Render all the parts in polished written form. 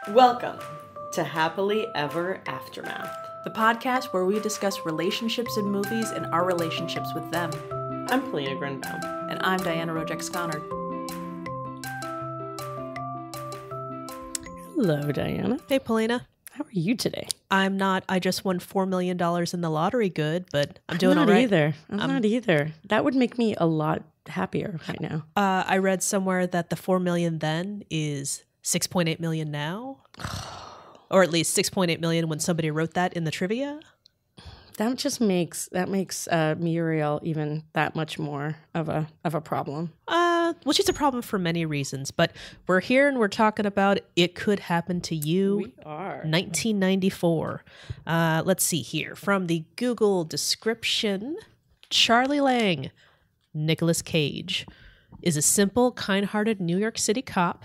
Welcome to Happily Ever Aftermath, the podcast where we discuss relationships in movies and our relationships with them. I'm Polina Grunbaum. And I'm Diana Rojek-Sconard. Hello, Diana. Hey, Polina. How are you today? I'm not. I just won $4 million in the lottery good, but I'm doing all not right. Either. I'm not either. That would make me a lot happier right now. I read somewhere that the 4 million then is 6.8 million now. Or at least 6.8 million when somebody wrote that in the trivia. That makes Muriel even that much more of a problem. Which is a problem for many reasons, but we're here and we're talking about It Could Happen to You. We are. 1994. Let's see here. From the Google description, Charlie Lang, Nicolas Cage, is a simple, kind-hearted New York City cop.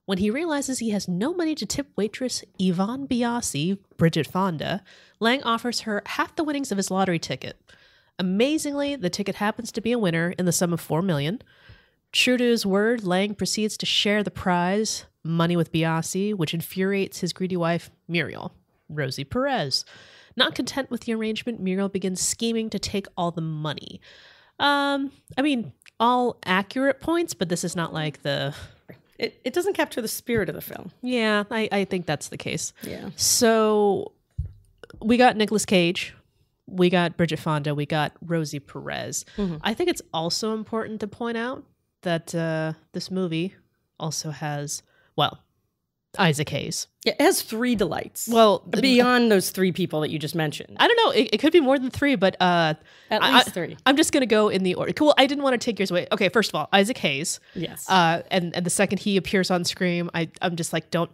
When he realizes he has no money to tip waitress Yvonne Biasi, Bridget Fonda, Lang offers her half the winnings of his lottery ticket. Amazingly, the ticket happens to be a winner in the sum of $4 million. True to his word, Lang proceeds to share the prize, money with Biasi, which infuriates his greedy wife, Muriel, Rosie Perez. Not content with the arrangement, Muriel begins scheming to take all the money. All accurate points, but this is not like the... It doesn't capture the spirit of the film. Yeah, I think that's the case. Yeah. So we got Nicolas Cage, we got Bridget Fonda, we got Rosie Perez. Mm-hmm. I think it's also important to point out that this movie also has, Isaac Hayes. Yeah, it has three delights. Well, beyond those three people that you just mentioned. I don't know. It could be more than three, but at least three. I'm just going to go in the order. Cool. I didn't want to take yours away. Okay, first of all, Isaac Hayes. Yes. And the second he appears on screen, I'm just like, don't.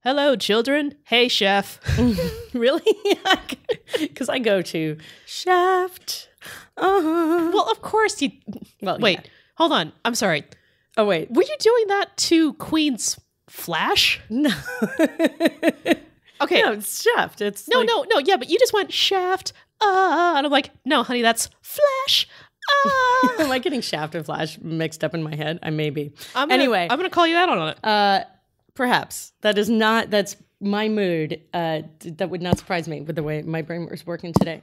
Hello, children. Hey, chef. Really? Because I go to Shaft. Well, of course you. Wait, hold on. I'm sorry. Oh, wait. Were you doing that to Queen's Flash? No. Okay. No, it's Shaft. It's no. Yeah, but you just went Shaft. And I'm like, no, honey, that's Flash. Am I getting Shaft and Flash mixed up in my head? I may be. Anyway, I'm going to call you out on it. Perhaps. That's my mood. That would not surprise me with the way my brain was working today.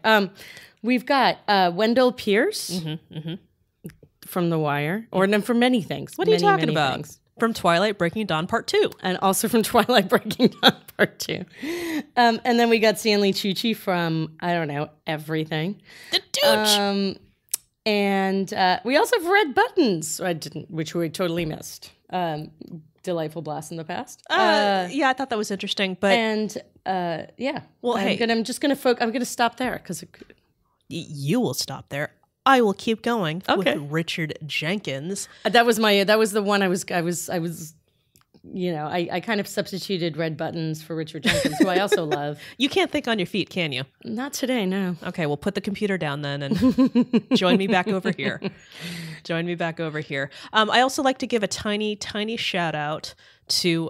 We've got Wendell Pierce from The Wire, or from many things. What are you talking about? Things. From Twilight Breaking Dawn Part 2. And also from Twilight Breaking Dawn Part 2. And then we got Stanley Tucci from, I don't know, everything. The Tucci! And we also have Red Buttons, which we totally missed. Delightful Blast in the Past. Yeah, I thought that was interesting, but... And, yeah. Well, I'm going to stop there, because... You will stop there. I will keep going with Richard Jenkins. That was the one I kind of substituted Red Buttons for Richard Jenkins, who I also love. You can't think on your feet, can you? Not today, no. Okay, well, put the computer down then and join me back over here. I also like to give a tiny, tiny shout out to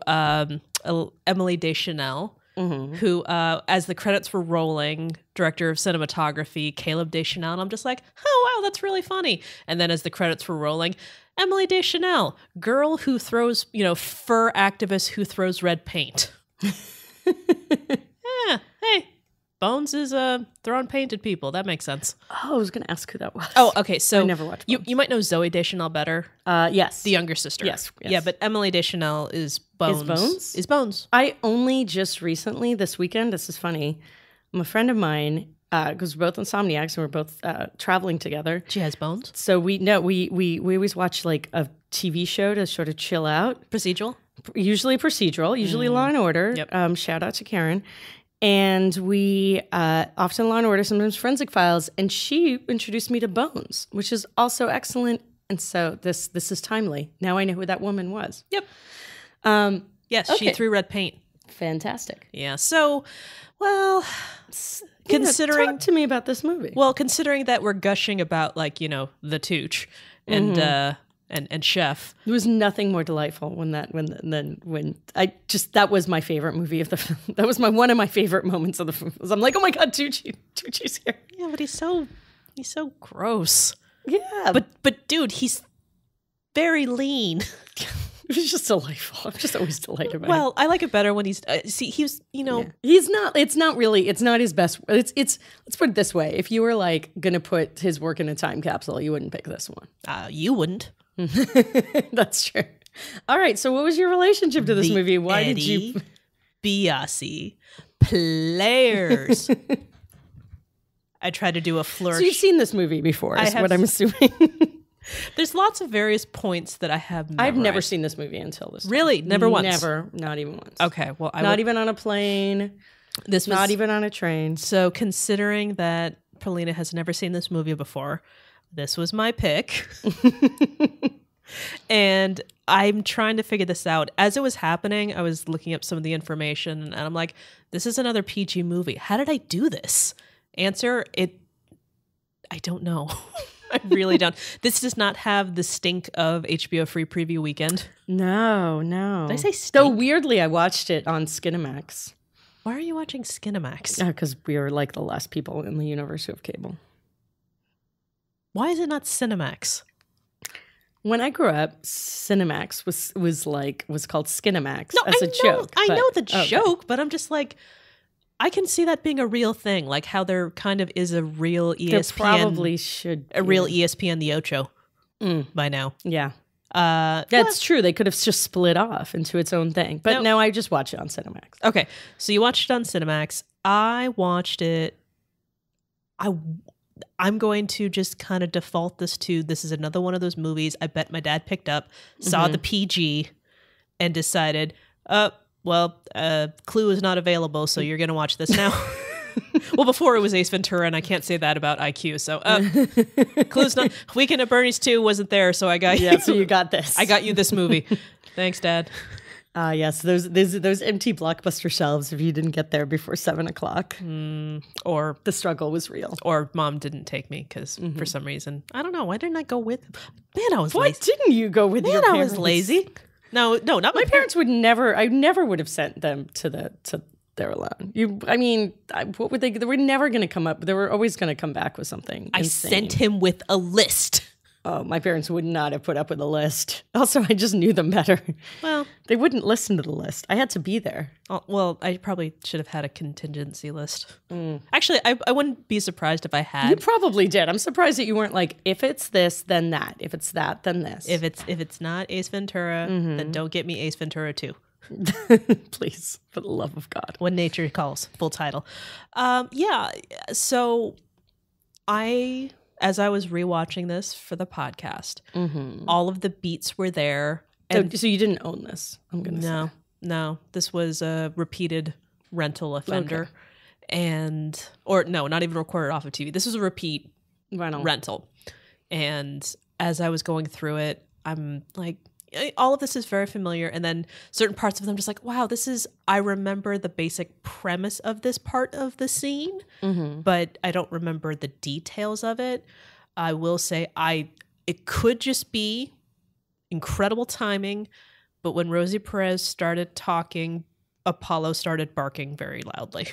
Emily Deschanel. Mm-hmm. Who, as the credits were rolling, director of cinematography, Caleb Deschanel, and I'm just like, oh, wow, that's really funny. And then as the credits were rolling, Emily Deschanel, girl who throws, fur activist who throws red paint. Yeah, hey, Bones is throwing paint at people. That makes sense. Oh, I was going to ask who that was. Oh, okay, so I never watched Bones. You might know Zoe Deschanel better. Yes. The younger sister. Yes. Yeah, but Emily Deschanel is Bones. Is Bones. I only just recently, this weekend, this is funny, a friend of mine, because we're both insomniacs and we're both traveling together. She has bones? So we always watch like a TV show to sort of chill out. Procedural? Usually procedural, usually Law and Order. Yep. Shout out to Karen. And we often Law and Order, sometimes Forensic Files, and she introduced me to Bones, which is also excellent. And so this is timely. Now I know who that woman was. Yep. Yes, okay. She threw red paint. Fantastic. Yeah. So, well, considering talk to me about this movie. Well, considering that we're gushing about the Tooch and Chef. There was nothing more delightful when that was my favorite movie of the film. That was one of my favorite moments of the film. I'm like, oh my God, Tucci's here. Yeah, but he's so gross. Yeah. But dude, he's very lean. It was just delightful. I'm just always delighted by Well, I like it better when he's he was, him. He's not. It's not really. It's not his best. It's. Let's put it this way: if you were like gonna put his work in a time capsule, you wouldn't pick this one. You wouldn't. That's true. All right. So, what was your relationship to this movie? Why Eddie did you? Biasi players. I tried to do a flourish. So you've seen this movie before, is what I'm assuming. There's lots of various points that I have memorized. I've never seen this movie until this time. Really? Never once? Never. Not even once. Okay. Well, not even on a plane. This was not even on a train. So considering that Polina has never seen this movie before, this was my pick. And I'm trying to figure this out. As it was happening, I was looking up some of the information and I'm like, this is another PG movie. How did I do this? Answer, I don't know. I really don't. This does not have the stink of HBO Free Preview Weekend. No. Did I say stink? Though weirdly, I watched it on Skinamax. Why are you watching Skinamax? Because we were like the last people in the universe who have cable. Why is it not Cinemax? When I grew up, Cinemax was called Skinamax as a joke. I know the joke, but I'm just like, I can see that being a real thing, like how there kind of is a real ESPN. There probably should a real ESPN the Ocho by now. Yeah, that's true. They could have just split off into its own thing, but no, I just watch it on Cinemax. Okay, so you watched it on Cinemax. I watched it. I'm going to just kind of default this is another one of those movies I bet my dad picked up, saw the PG, and decided, Clue is not available, so you're going to watch this now. Well, before it was Ace Ventura, and I can't say that about IQ. So, Clue's not. Weekend at Bernie's 2 wasn't there, so I got you. Yeah, so you got this. I got you this movie. Thanks, Dad. Yes, those empty Blockbuster shelves if you didn't get there before 7:00. Or the struggle was real. Or Mom didn't take me because for some reason, I don't know. Why didn't I go with? Man, I was Why lazy. didn't you go with your parents? I was lazy. No, not my parents would never. I never would have sent them to there alone. What would they? They were never going to come up. They were always going to come back with something. I insane. sent him with a list. Oh, my parents would not have put up with a list. Also, I just knew them better. Well, they wouldn't listen to the list. I had to be there. Well, I probably should have had a contingency list. Actually, I wouldn't be surprised if I had. You probably did. I'm surprised that you weren't like, if it's this, then that. If it's that, then this. If it's not Ace Ventura, then don't get me Ace Ventura 2. Please, for the love of God. When Nature Calls, full title. So as I was rewatching this for the podcast, all of the beats were there. And so you didn't own this, I'm going to say. No. This was a repeated rental offender. Okay. Not even recorded off of TV. This was a repeat rental. And as I was going through it, I'm like, all of this is very familiar. And then certain parts of them just like, wow, I remember the basic premise of this part of the scene, but I don't remember the details of it. I will say it could just be incredible timing, but when Rosie Perez started talking, Apollo started barking very loudly.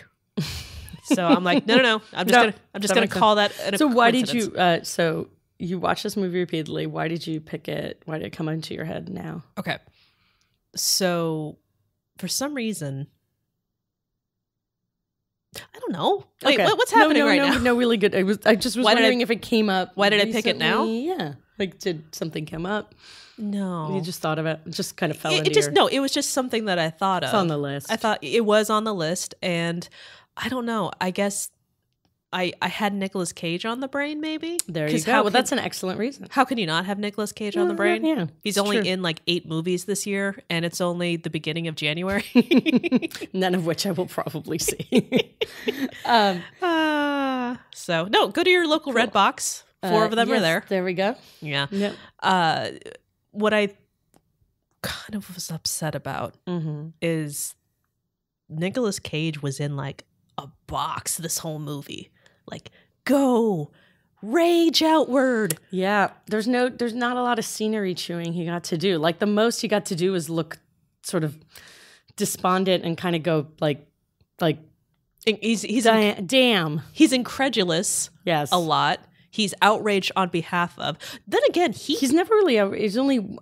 So I'm like, no. I'm just gonna call that. So why did you? You watched this movie repeatedly. Why did you pick it? Why did it come into your head now? Okay. So for some reason, I don't know. Wait, what's happening now? No, really good. I just was wondering if it came up. Why did I pick it now? Yeah. Like, did something come up? No. You just thought of it. It just kind of fell into it was just something that I thought of. It's on the list. I thought it was on the list, and I don't know. I guess I had Nicolas Cage on the brain, maybe. There you go. Well, that's an excellent reason. How can you not have Nicolas Cage on the brain? Yeah, he's only in like 8 movies this year, and it's only the beginning of January. None of which I will probably see. So no, go to your local Redbox. 4 of them are there. There we go. Yeah. Yep. What I kind of was upset about is Nicolas Cage was in like a box this whole movie. Like, go rage outward. Yeah, there's not a lot of scenery chewing he got to do. Like, the most he got to do is look sort of despondent and kind of go like he's damn. He's incredulous. Yes, a lot. He's outraged on behalf of. Then again, he's never really. He's only.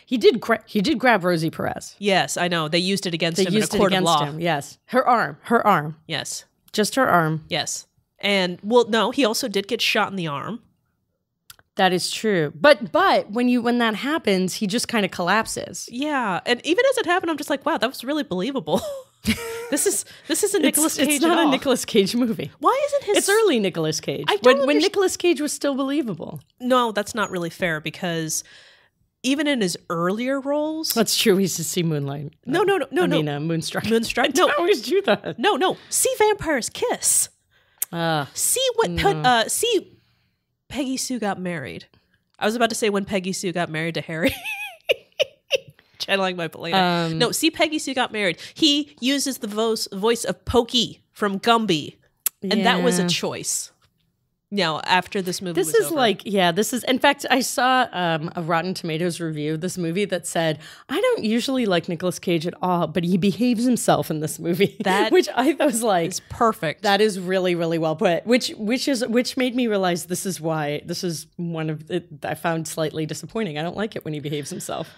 He did grab Rosie Perez. Yes, I know. They used it against him in a court of law. Yes, her arm. Yes, just her arm. Yes, and well, no, he also did get shot in the arm. That is true. But when that happens, he just kind of collapses. Yeah, and even as it happened, I'm just like, wow, that was really believable. This is a Nicolas Cage. It's not a Nicolas Cage movie. Why isn't his? It's early Nicolas Cage. When Nicolas Cage was still believable. No, that's not really fair because even in his earlier roles, that's true. We used to see Moonlight. No. Moonstruck. Moonstruck. No, I always do that. No. See Vampire's Kiss. See Peggy Sue Got Married. I was about to say when Peggy Sue got married to Harry. Channeling my Polina. No, see Peggy Sue Got Married. He uses the voice of Pokey from Gumby. And that was a choice. Now, after this movie was over. In fact, I saw a Rotten Tomatoes review of this movie that said, I don't usually like Nicolas Cage at all, but he behaves himself in this movie. Which I was like, it's perfect. That is really, really well put, which made me realize this is one of it I found slightly disappointing. I don't like it when he behaves himself.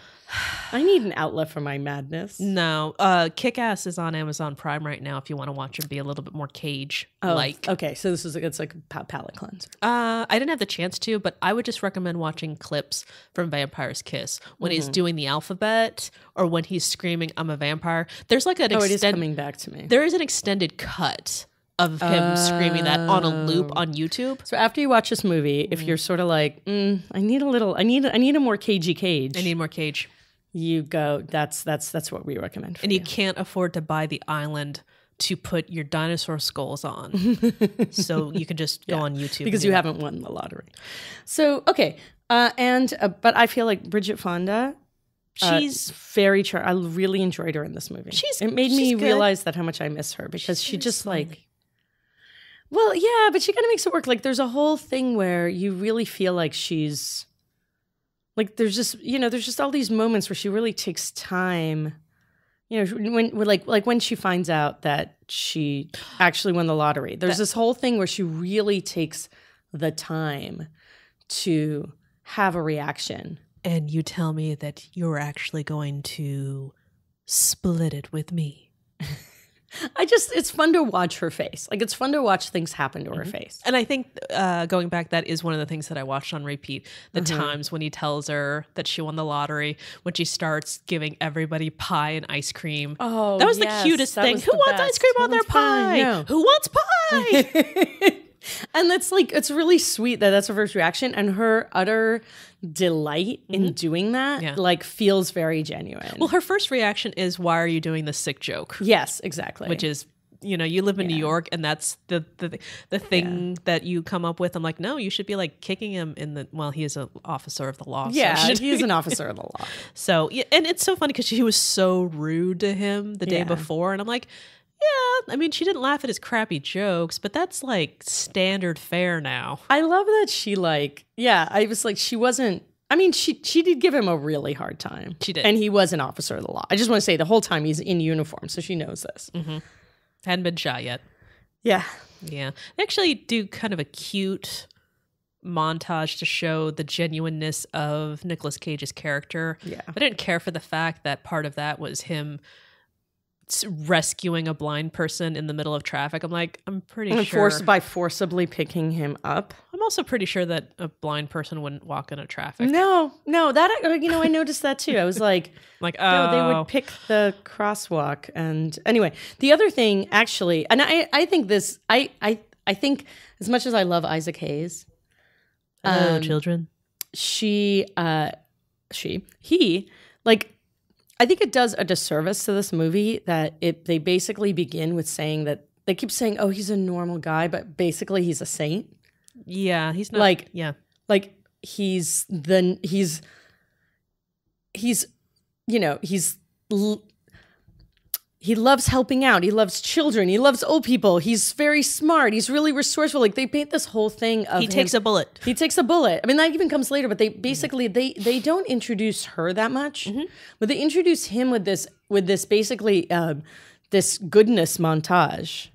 I need an outlet for my madness. No. Kick-Ass is on Amazon Prime right now if you want to watch him be a little bit more Cage-like. Oh, okay. So it's like a palate cleanser. I didn't have the chance to, but I would just recommend watching clips from Vampire's Kiss when he's doing the alphabet or when he's screaming, I'm a vampire. There's like an it is coming back to me. There is an extended cut of him screaming that on a loop on YouTube. So after you watch this movie, if you're sort of like, I need a more cagey Cage. I need more Cage. You go, that's what we recommend for you can't afford to buy the island to put your dinosaur skulls on. So you can just go on YouTube. Because you haven't won the lottery. So, okay. But I feel like Bridget Fonda, she's very I really enjoyed her in this movie. It made me realize that how much I miss her because she just like, well, yeah, but she kind of makes it work. Like there's a whole thing where you really feel like she's, like there's just all these moments where she really takes time. When she finds out that she actually won the lottery. There's this whole thing where she really takes the time to have a reaction. And you tell me that you're actually going to split it with me. It's fun to watch her face. Like, it's fun to watch things happen to her face. And I think going back, that is one of the things that I watched on repeat. The times when he tells her that she won the lottery, when she starts giving everybody pie and ice cream. Oh, that was the cutest thing. Who wants ice cream on their pie? No. Who wants pie? And it's really sweet that that's her first reaction. And her utter delight in doing that, feels very genuine. Well, her first reaction is, why are you doing this sick joke? Yes, exactly. Which is, you live in New York and that's the thing that you come up with. I'm like, no, you should be like kicking him he is an officer of the law. Yeah, so he's an officer of the law. So, and it's so funny because she was so rude to him the day before. And I'm like, yeah, I mean, she didn't laugh at his crappy jokes, but that's like standard fare now. I love that I was like, she wasn't, I mean, she did give him a really hard time. She did. And he was an officer of the law. I just want to say the whole time he's in uniform, so she knows this. Mm-hmm. Hadn't been shot yet. Yeah. Yeah. They actually do kind of a cute montage to show the genuineness of Nicolas Cage's character. Yeah. I didn't care for the fact that part of that was him rescuing a blind person in the middle of traffic. I'm like, I'm pretty sure by forcibly picking him up. I'm also pretty sure that a blind person wouldn't walk in a traffic. No, that I noticed that too. I was like, no, they would pick the crosswalk. And anyway, the other thing actually, and I think this, I think as much as I love Isaac Hayes, children, he I think it does a disservice to this movie that they basically begin with saying that they keep saying, oh, he's a normal guy, but basically he's a saint. Yeah, he's not he loves helping out. He loves children. He loves old people. He's very smart. He's really resourceful. Like they paint this whole thing of he takes a bullet. He takes a bullet. I mean, that even comes later, but they basically they don't introduce her that much, but they introduce him with this basically this goodness montage.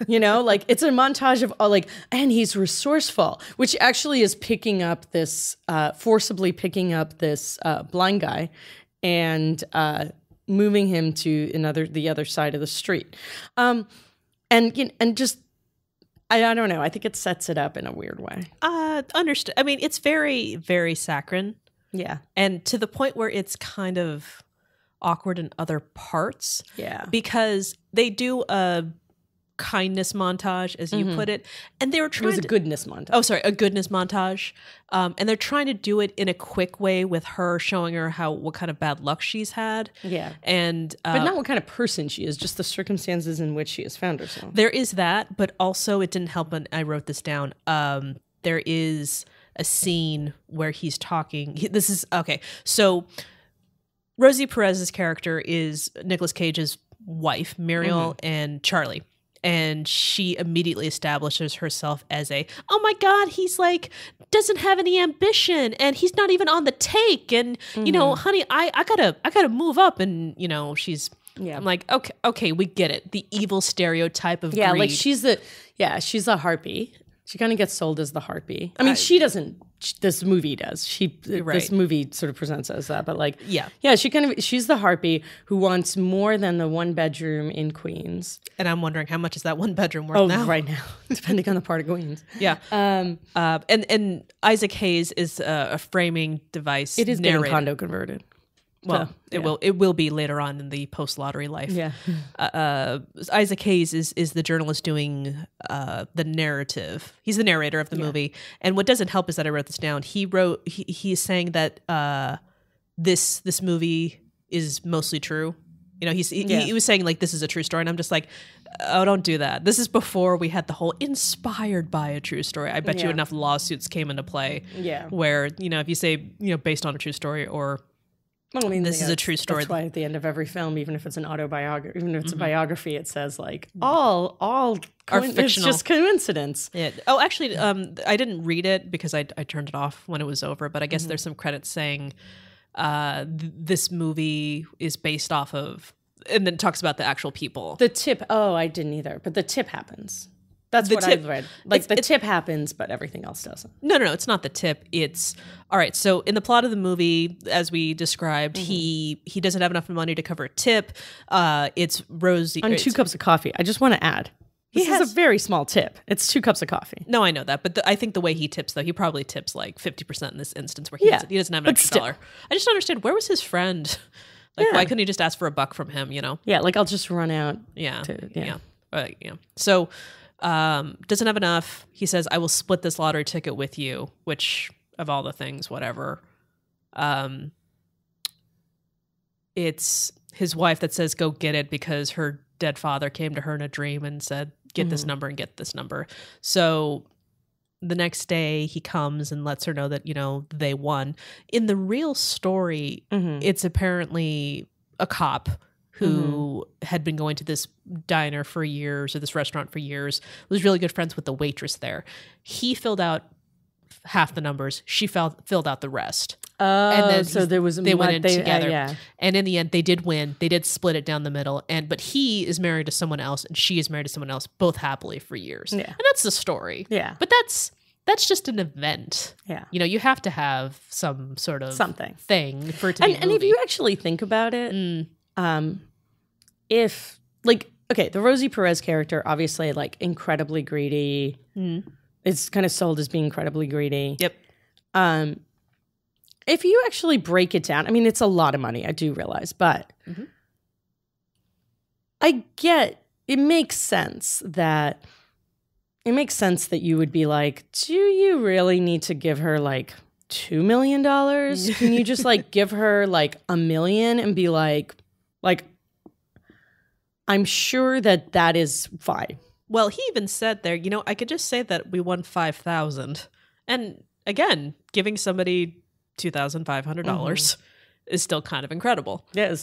You know, like it's a montage of all like, and he's resourceful, which actually is picking up this, forcibly picking up this blind guy and moving him to the other side of the street. And just, I don't know. I think it sets it up in a weird way. Understood. I mean, it's very, very saccharine. Yeah. And to the point where it's kind of awkward in other parts. Yeah. Because they do a kindness montage, as you put it. And they were trying It was a goodness montage. Oh, sorry, a goodness montage. And they're trying to do it in a quick way with her showing her what kind of bad luck she's had. Yeah. And but not what kind of person she is, just the circumstances in which she has found herself. There is that, but also it didn't help when I wrote this down. There is a scene where he's talking. This is okay. So Rosie Perez's character is Nicolas Cage's wife, Muriel, and Charlie. And she immediately establishes herself as oh my God, he's like, doesn't have any ambition and he's not even on the take. And, you know, honey, I gotta move up. And, you know, I'm like, okay, we get it. The evil stereotype of greed. Like she's a harpy. She kind of gets sold as the harpy. I mean, she doesn't. This movie does. This movie sort of presents as that, but like, she's the harpy who wants more than the one bedroom in Queens. And I'm wondering how much is that one bedroom worth now? Right now, depending on the part of Queens. Yeah. And Isaac Hayes is a framing device. It is getting condo converted. Well, it will be later on in the post-lottery life. Yeah. Isaac Hayes is the journalist doing the narrative. He's the narrator of the movie. And what doesn't help is that I wrote this down. He's saying that this movie is mostly true. You know, he was saying like this is a true story, and I'm just like, oh, don't do that. This is before we had the whole inspired by a true story. I bet you enough lawsuits came into play. Yeah. Where, you know, if you say, you know, based on a true story or well, I mean, this is a true story. That's why at the end of every film, even if it's an autobiography, even if it's a biography, it says like all are fictional. It's just coincidence. Yeah. Oh, actually, I didn't read it because I turned it off when it was over. But I guess there's some credits saying this movie is based off of, and then it talks about the actual people. The tip. Oh, I didn't either. But the tip happens. That's what I've read. Like the tip happens, but everything else doesn't. No, it's not the tip. It's all right. So in the plot of the movie, as we described, he doesn't have enough money to cover a tip. It's Rosie on 2 cups of coffee. I just want to add, this is a very small tip. It's 2 cups of coffee. No, I know that, but I think the way he tips, though, he probably tips like 50% in this instance where he doesn't have an extra dollar. I just don't understand, where was his friend? Like, why couldn't he just ask for $1 from him? You know? Yeah, like I'll just run out. So. Doesn't have enough. He says, I will split this lottery ticket with you, which of all the things, whatever. It's his wife that says, go get it, because her dead father came to her in a dream and said, get this number and get this number. So the next day he comes and lets her know that, you know, they won. In the real story, it's apparently a cop who had been going to this diner for years, or this restaurant for years, was really good friends with the waitress there. He filled out half the numbers. She filled out the rest. And then so they went in together. And in the end, they did win. They did split it down the middle. But he is married to someone else, and she is married to someone else, both happily for years. Yeah. And that's the story. Yeah. But that's just an event. Yeah. You know, you have to have some sort of thing for it to be a movie. And if you actually think about it, if like, okay, the Rosie Perez character, obviously like incredibly greedy. It's kind of sold as being incredibly greedy. Yep. If you actually break it down, I mean, it's a lot of money, I do realize, but I get, it makes sense that you would be like, do you really need to give her like $2 million? Can you just like give her like $1 million and be like, I'm sure that is fine. Well, he even said there, you know, I could just say that we won $5,000. And again, giving somebody $2,500 is still kind of incredible. Yeah.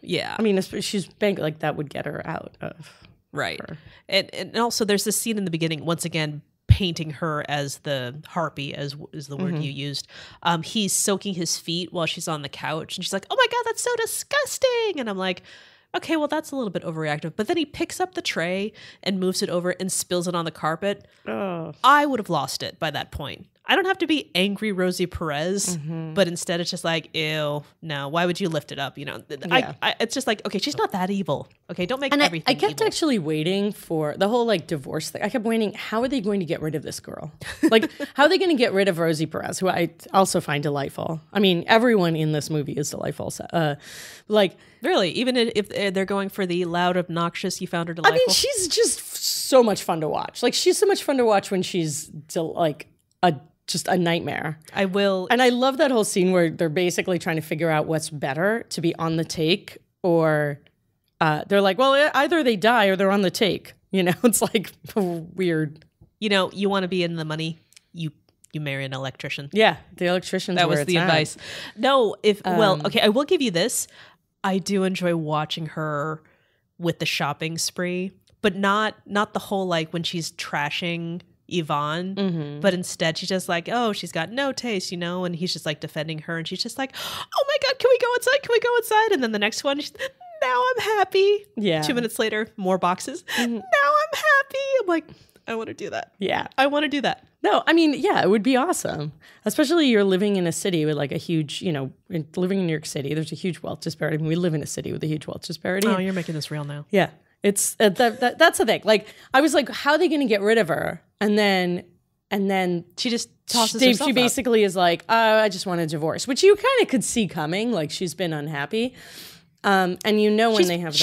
I mean, she's bank, like that would get her out of her. And also there's this scene in the beginning, once again, painting her as the harpy, as is the word you used. He's soaking his feet while she's on the couch, and she's like, oh my God, that's so disgusting. And I'm like, okay, well, that's a little bit overreactive. But then he picks up the tray and moves it over and spills it on the carpet. Oh. I would have lost it by that point. I don't have to be angry Rosie Perez, but instead it's just like, ew, no, why would you lift it up? You know, it's just like, okay, she's not that evil. Okay, don't make everything I kept evil. actually waiting for the whole like divorce thing. I kept waiting, how are they going to get rid of this girl? Like, how are they going to get rid of Rosie Perez, who I also find delightful? I mean, everyone in this movie is delightful. Like, really, even if they're going for the loud, obnoxious, you found her delightful. I mean, she's just so much fun to watch. Like, she's so much fun to watch when she's just a nightmare. I will. And I love that whole scene where they're basically trying to figure out what's better, to be on the take or they're like, well, either they die or they're on the take. You know, it's like weird. You know, you want to be in the money, you marry an electrician. Yeah, the electrician's that where was it's the at. advice. No, okay, I will give you this. I do enjoy watching her with the shopping spree, but not the whole like when she's trashing Yvonne, but instead she's just like, oh, she's got no taste, you know, and he's just like defending her, and she's just like, oh my god, can we go outside? Can we go outside? And then the next one, now I'm happy. Yeah. 2 minutes later, more boxes. Now I'm happy. I'm like, I want to do that. Yeah. I want to do that. No, I mean, yeah, it would be awesome. Especially you're living in a city with like a huge, you know, living in New York City, there's a huge wealth disparity. I mean, we live in a city with a huge wealth disparity. Oh, you're making this real now. Yeah. It's that's the thing. Like, I was like, how are they going to get rid of her? And then she just tosses herself she up. basically is like, I just want a divorce, which you kind of could see coming. Like, she's been unhappy. And you know when they have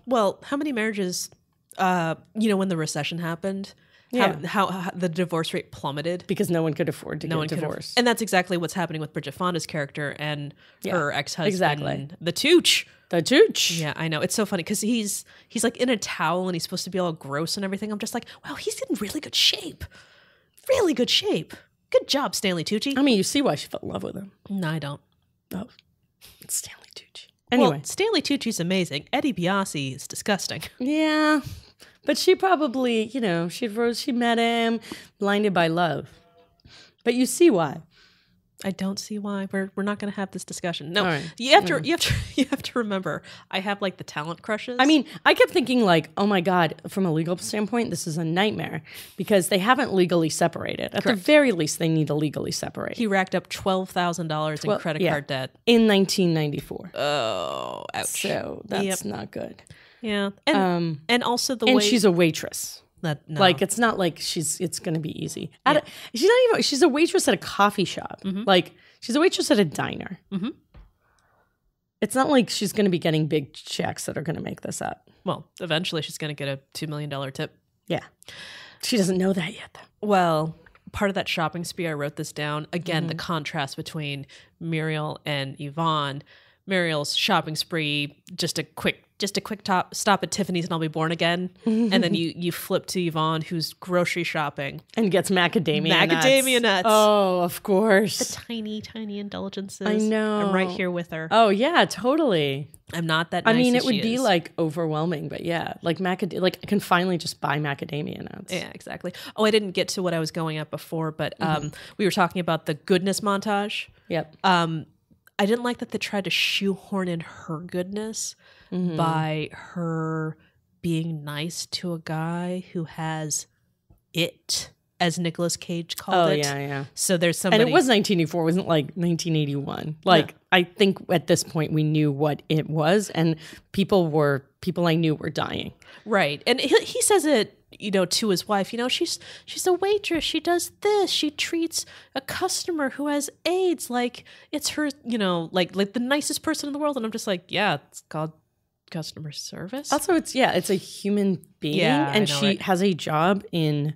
well, how many marriages, when the recession happened, how the divorce rate plummeted. Because no one could afford to get divorced. And that's exactly what's happening with Bridget Fonda's character and her ex-husband. Exactly. The Tooch. The Tooch. Yeah, I know. It's so funny because he's like in a towel and he's supposed to be all gross and everything. I'm just like, wow, he's in really good shape. Really good shape. Good job, Stanley Tucci. I mean, you see why she fell in love with him. No, I don't. Oh, it's Stanley Tucci. Anyway. Well, Stanley Tucci's amazing. Eddie Biasi is disgusting. Yeah. But she probably, you know, she met him blinded by love. But you see why. I don't see why. We're not going to have this discussion. No, right. you have to remember. I have like the talent crushes. I mean, I kept thinking like, oh my god, from a legal standpoint, this is a nightmare because they haven't legally separated. At the very least, they need to legally separate. He racked up $12,000 in credit card debt in 1994. Oh, ouch! So that's not good. Yeah, and also the way she's a waitress. No. Like, it's not like it's going to be easy. She's a waitress at a coffee shop. Like, she's a waitress at a diner. It's not like she's going to be getting big checks that are going to make this up. Well, eventually she's going to get a $2 million tip. Yeah. She doesn't know that yet, though. Well, part of that shopping spree, I wrote this down. Again, the contrast between Muriel and Yvonne. Muriel's shopping spree, just a quick stop at Tiffany's and I'll be born again. And then you flip to Yvonne, who's grocery shopping. And gets macadamia nuts. Oh, of course. The tiny, tiny indulgences. I know. I'm right here with her. Oh, yeah, totally. I'm not that nice. I mean, it would be like overwhelming, but yeah, like I can finally just buy macadamia nuts. Yeah, exactly. Oh, I didn't get to what I was going at before, but we were talking about the goodness montage. Yep. I didn't like that they tried to shoehorn in her goodness by her being nice to a guy who has it, as Nicolas Cage called it. Oh, yeah. So there's somebody... And it was 1984. It wasn't like 1981. Like, I think at this point we knew what it was, and people I knew were dying. Right. And he says it, to his wife, she's a waitress. She does this. She treats a customer who has AIDS like it's her, like the nicest person in the world. And I'm just like, yeah, it's called customer service. Also, it's a human being, and she has a job in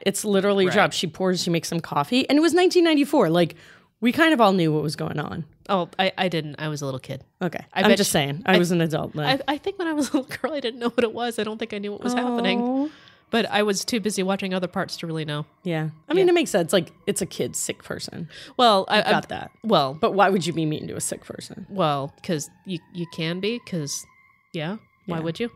it's literally a job. She makes some coffee, and it was 1994. Like, we kind of all knew what was going on. Oh, I didn't. I was a little kid. Okay. I'm just saying. I was an adult then. I think when I was a little girl, I didn't know what it was. I don't think I knew what was happening. But I was too busy watching other parts to really know. Yeah. I mean, it makes sense. Like, it's a kid, sick person. Well, I got that. Well. But why would you be mean to a sick person? Well, because you can be, because, why would you?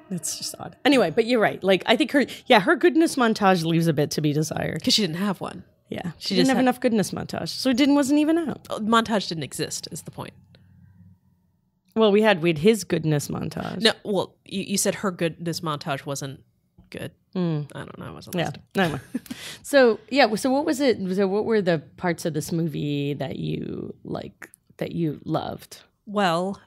It's just odd. Anyway, but you're right. Like, I think her goodness montage leaves a bit to be desired. Because she didn't have one. Yeah, she didn't have enough goodness montage, so it wasn't even out. Montage didn't exist, is the point. Well, we had his goodness montage. No, well, you said her goodness montage wasn't good. I don't know. I wasn't listening. Anyway. So what was it? So what were the parts of this movie that you loved? Well,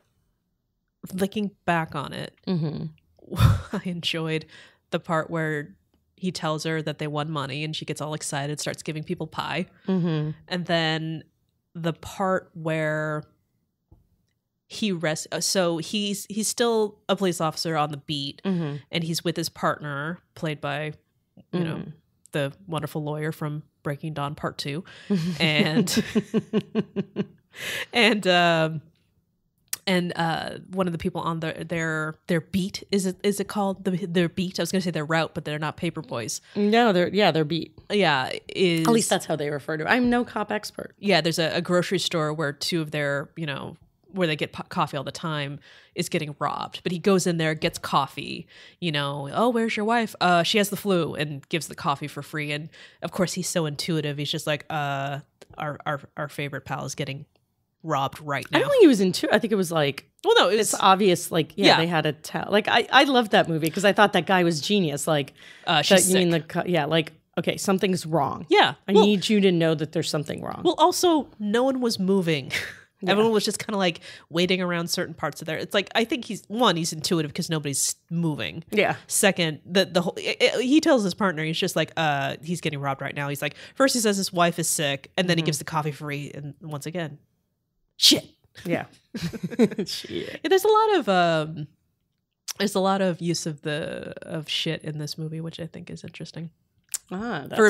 looking back on it, I enjoyed the part where he tells her that they won money and she gets all excited, starts giving people pie. And then the part where so he's still a police officer on the beat, and he's with his partner, played by the wonderful lawyer from Breaking Dawn Part 2, and one of the people on their beat, is it called their beat? I was going to say their route, but they're not paper boys. No, their beat. Yeah, at least that's how they refer to it. I'm no cop expert. Yeah, there's a grocery store where two of their where they get coffee all the time is getting robbed, but he goes in there, gets coffee, oh, where's your wife? She has the flu, and gives the coffee for free. And of course he's so intuitive. He's just like, our favorite pal is getting robbed right now. I don't think he was I think it was like, well, no, it's obvious. Like, they had to tell. Like, I loved that movie because I thought that guy was genius. Like, she's sick. You mean like, okay, something's wrong. Yeah, I need you to know that there's something wrong. Well, also, no one was moving. Yeah. Everyone was just kind of like waiting around certain parts of there. It's like, I think he's intuitive because nobody's moving. Yeah. Second, the whole he tells his partner, he's just like, he's getting robbed right now. He's like, first he says his wife is sick, and then he gives the coffee free, and once again, shit. Yeah. Shit. There's a lot of use of shit in this movie, which I think is interesting. That's for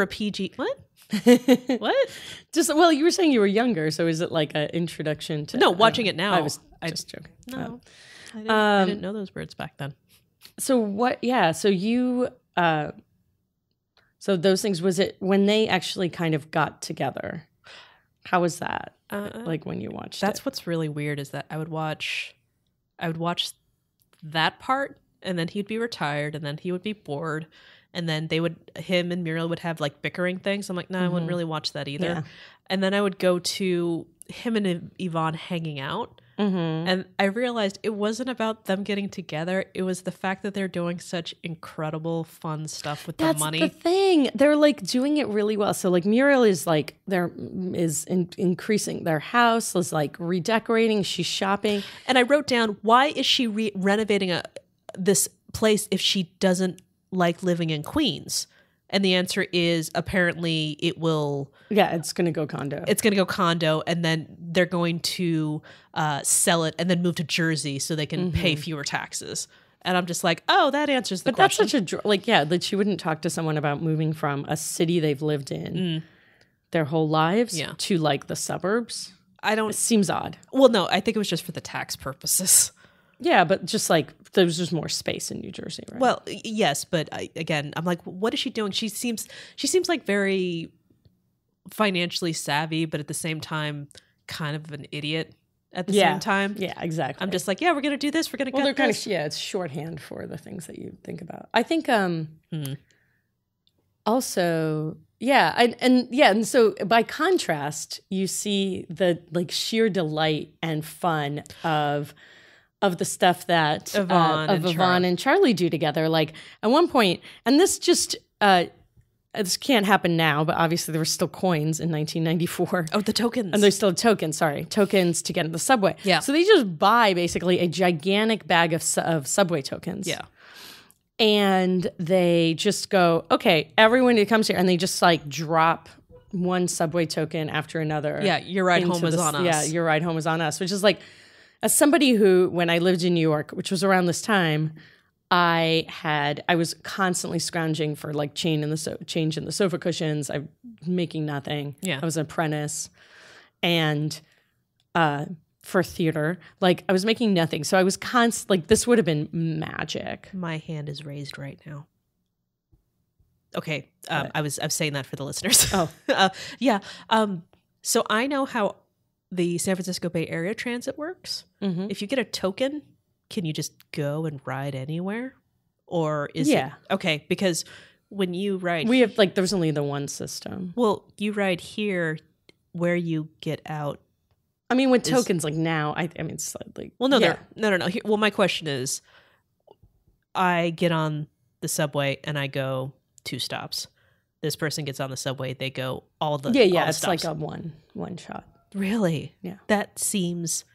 a PG. What? What? You were saying you were younger, so is it like an introduction to? No, watching it now. I was just joking. No, I didn't know those words back then. So what? Yeah. So you. So those things, was it when they actually kind of got together? How was that? Like when you watched That's what's really weird is that I would watch that part, and then he'd be retired, and then he would be bored, and then him and Muriel would have like bickering things. I'm like, no, I wouldn't really watch that either. Yeah. And then I would go to him and Yvonne hanging out. And I realized it wasn't about them getting together. It was the fact that they're doing such incredible, fun stuff with the money. That's the thing. They're like doing it really well. So like Muriel is like, increasing their house, is like redecorating. She's shopping. And I wrote down, why is she renovating this place if she doesn't like living in Queens? And the answer is apparently it will. Yeah, it's going to go condo. It's going to go condo, and then they're going to sell it and then move to Jersey so they can pay fewer taxes. And I'm just like, oh, that answers the question. But that's such a that she wouldn't talk to someone about moving from a city they've lived in their whole lives to like the suburbs. It seems odd. Well, no, I think it was just for the tax purposes. Yeah, but just like there's just more space in New Jersey, right? Well, yes, but I'm like, what is she doing? She seems like very financially savvy, but at the same time, kind of an idiot. At the same time, yeah, exactly. I'm just like, yeah, we're gonna do this. We're gonna. Well, they're kind of it's shorthand for the things that you think about. I think also. Yeah, and so by contrast, you see the like sheer delight and fun of the stuff that Yvonne and Charlie do together. Like at one point, and this just this can't happen now, but obviously there were still coins in 1994. Oh, the tokens. And there's still tokens to get in the subway. Yeah. So they just buy basically a gigantic bag of subway tokens. Yeah. And they just go, okay, everyone who comes here, and they just like drop one subway token after another. Yeah, your ride home was on us. Yeah, your ride home was on us, which is like, as somebody who, when I lived in New York, which was around this time, I was constantly scrounging for like change in the sofa cushions. I'm making nothing. Yeah, I was an apprentice, and for theater, like I was making nothing. So I was like, this would have been magic. My hand is raised right now. Okay, I was saying that for the listeners. Oh, yeah. So I know how the San Francisco Bay Area Transit works. Mm-hmm. If you get a token, can you just go and ride anywhere? Or is it okay? Because when you ride, we have like there's only the one system. Well, you ride here, where you get out I mean, with tokens, like now, I mean, it's like... Well, no, no. Well, my question is, I get on the subway and I go 2 stops. This person gets on the subway, they go all the it's stops. like a one shot. Really? Yeah. That seems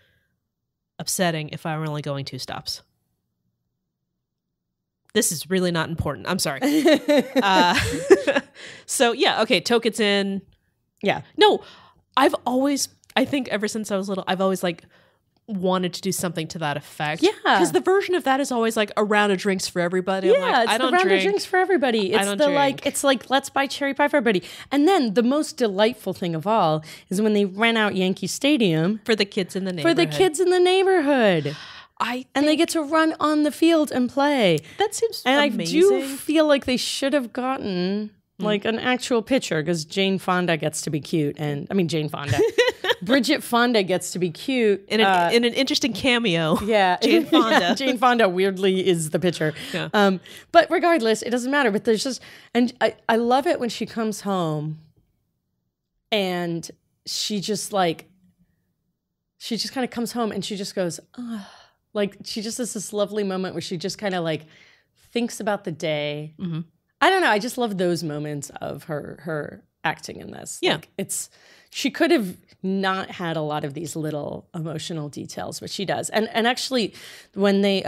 upsetting if I were only going 2 stops. This is really not important. I'm sorry. So, yeah, okay, tokens in. Yeah. No, I think ever since I was little, I've always like wanted to do something to that effect. Yeah. Because the version of that is always like a round of drinks for everybody. Yeah, I'm like, it's the round of drinks for everybody. It's it's like, let's buy cherry pie for everybody. And then the most delightful thing of all is when they rent out Yankee Stadium. For the kids in the neighborhood. And they get to run on the field and play. That seems amazing. And I do feel like they should have gotten like an actual pitcher because Jane Fonda gets to be cute. And I mean, Jane Fonda. Bridget Fonda gets to be cute. In an interesting cameo. Yeah. Jane Fonda. Yeah, Jane Fonda weirdly is the pitcher. Yeah. But regardless, it doesn't matter. But there's just, and I love it when she comes home and she just kind of comes home and she just goes, oh. Like she just has this lovely moment where she just kind of like thinks about the day. Mm-hmm. I don't know. I just love those moments of her acting in this. Yeah. Like she could have not had a lot of these little emotional details, but she does. And actually when they,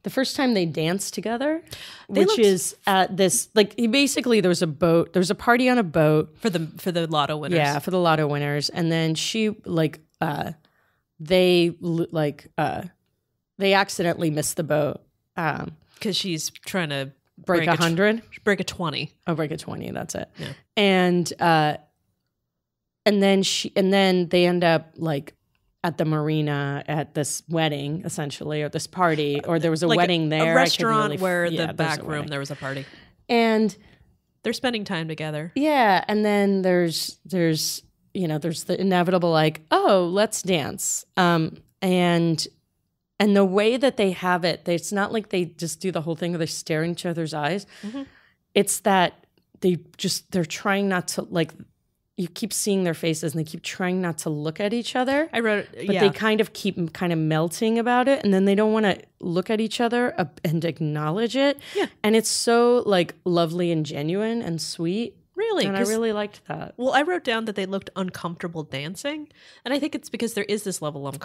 the first time they dance together, is at this, like basically there's a party on a boat. For the lotto winners. Yeah. For the lotto winners. And then she they accidentally missed the boat. Because she's trying to break 100? Break a 20. Oh, break a 20, that's it. Yeah. And then they end up like at the marina at this wedding, essentially, or this party, or there was a wedding there. A restaurant where the back room there was a party. And they're spending time together. Yeah, and then there's the inevitable like, oh, let's dance. And the way that they have it, it's not like they just do the whole thing where they're staring into each other's eyes. Mm-hmm. It's that they're trying not to, like, you keep seeing their faces and they keep trying not to look at each other. But they kind of keep kind of melting about it. And then they don't want to look at each other and acknowledge it. Yeah. And it's so like lovely and genuine and sweet. Really? And I really liked that. Well, I wrote down that they looked uncomfortable dancing. And I think it's because there is this level of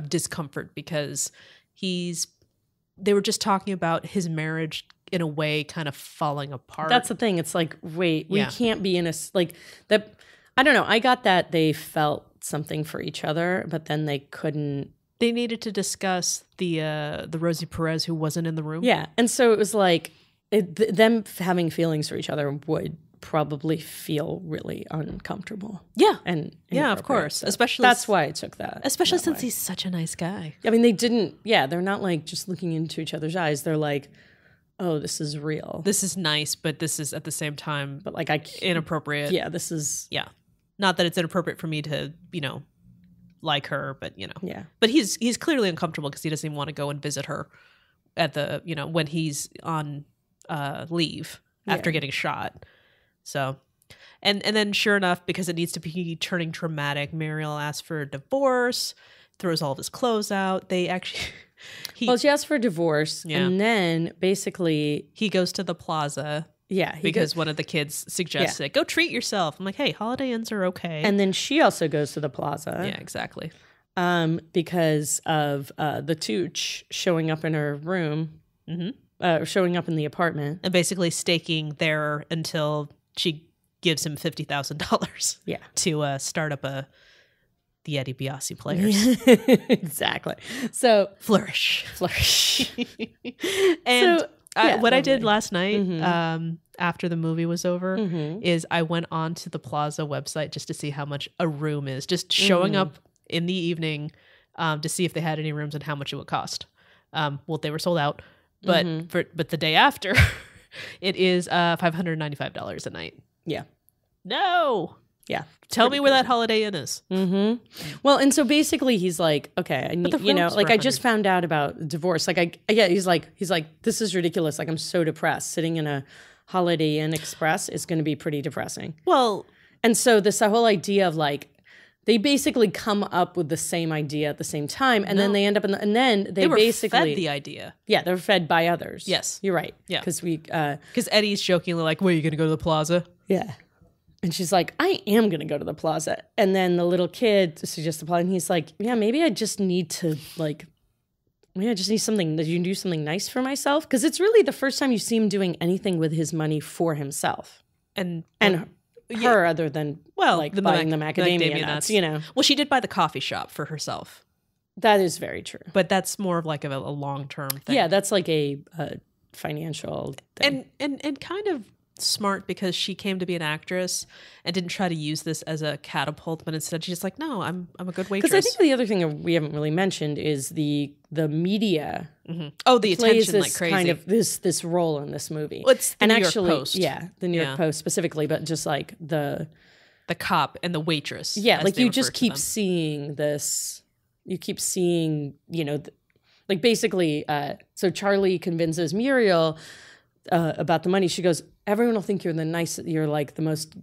discomfort because they were just talking about his marriage in a way kind of falling apart. That's the thing. It's like, wait, we can't be in like that. I don't know. I got that they felt something for each other, but then they couldn't. They needed to discuss the Rosie Perez who wasn't in the room. Yeah. And so it was like them having feelings for each other would probably feel really uncomfortable. Yeah. And yeah, of course. So especially that's why I took that. Especially since he's such a nice guy. I mean, they're not like just looking into each other's eyes. They're like, oh, this is real. This is nice, but this is at the same time but like inappropriate. Yeah, this is not that it's inappropriate for me to, like her, but Yeah. But he's clearly uncomfortable because he doesn't even want to go and visit her at the, when he's on leave after getting shot. So, and then sure enough, because it needs to be turning dramatic, Muriel asks for a divorce, throws all of his clothes out. They actually... she asks for a divorce, and then basically... He goes to the plaza. Yeah. Because one of the kids suggests it. Go treat yourself. I'm like, hey, Holiday Inns are okay. And then she also goes to the plaza. Yeah, exactly. Because of the Tucci showing up in her room, showing up in the apartment. And basically staking there until she gives him $50,000 to start up the Eddie Biasi Players. Exactly. So flourish. And so, what I did last night after the movie was over is I went on to the Plaza website just to see how much a room is, just showing up in the evening to see if they had any rooms and how much it would cost. Well, they were sold out, but but the day after, it is $595 a night. Yeah. No. Yeah. Tell me where that Holiday Inn is. Well, and so basically he's like, okay, I need, I just found out about divorce. Like, he's like, this is ridiculous. Like, I'm so depressed. Sitting in a Holiday Inn Express is going to be pretty depressing. Well, and so this whole idea of like they basically come up with the same idea at the same time, and then they end up and then they were basically fed the idea. Yeah, they're fed by others. Yes. You're right. Yeah. Because Eddie's jokingly like, "Where are you going to go to the plaza?" Yeah. And she's like, I am going to go to the plaza. And then the little kid suggests the plaza, and he's like, yeah, maybe I just need to maybe I just need something, that you can do something nice for myself. Because it's really the first time you see him doing anything with his money for himself. And her other than buying the macadamia nuts, you know. Well, she did buy the coffee shop for herself. That is very true. But that's more of like a long-term thing. Yeah, that's like a financial thing. And kind of smart, because she came to be an actress and didn't try to use this as a catapult, but instead she's just like, no, I'm a good waitress. Because I think the other thing we haven't really mentioned is the media. Mm-hmm. Oh, the plays attention this like crazy. Kind of this role in this movie. Well, it's the New York Post. Yeah, the New York Post specifically, but just like the cop and the waitress. Yeah, like you just keep seeing this. You keep seeing, like basically. So Charlie convinces Muriel about the money. She goes, everyone will think you're like the most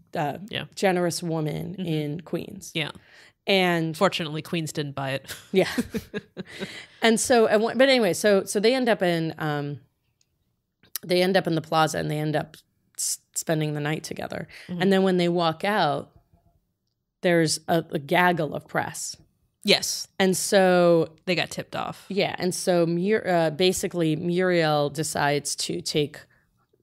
generous woman in Queens. Yeah. And fortunately, Queens didn't buy it. Yeah. And so, but anyway, so they end up in the plaza, and they end up spending the night together. Mm-hmm. And then when they walk out, there's a gaggle of press. Yes. And so they got tipped off. Yeah. And so basically Muriel decides to take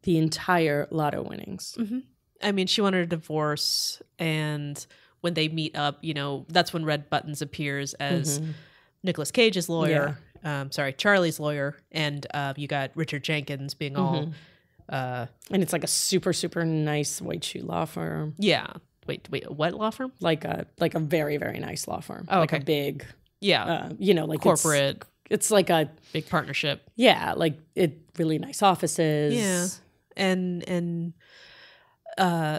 the entire lotto winnings. Mm-hmm. I mean, she wanted a divorce, and when they meet up, that's when Red Buttons appears as Nicolas Cage's lawyer. Yeah. Charlie's lawyer, and you got Richard Jenkins being all. And it's like a super, super nice white shoe law firm. Yeah. Wait, what law firm? Like a very, very nice law firm. Oh, like okay. A big, like corporate. It's like a big partnership. Yeah, like really nice offices. Yeah, and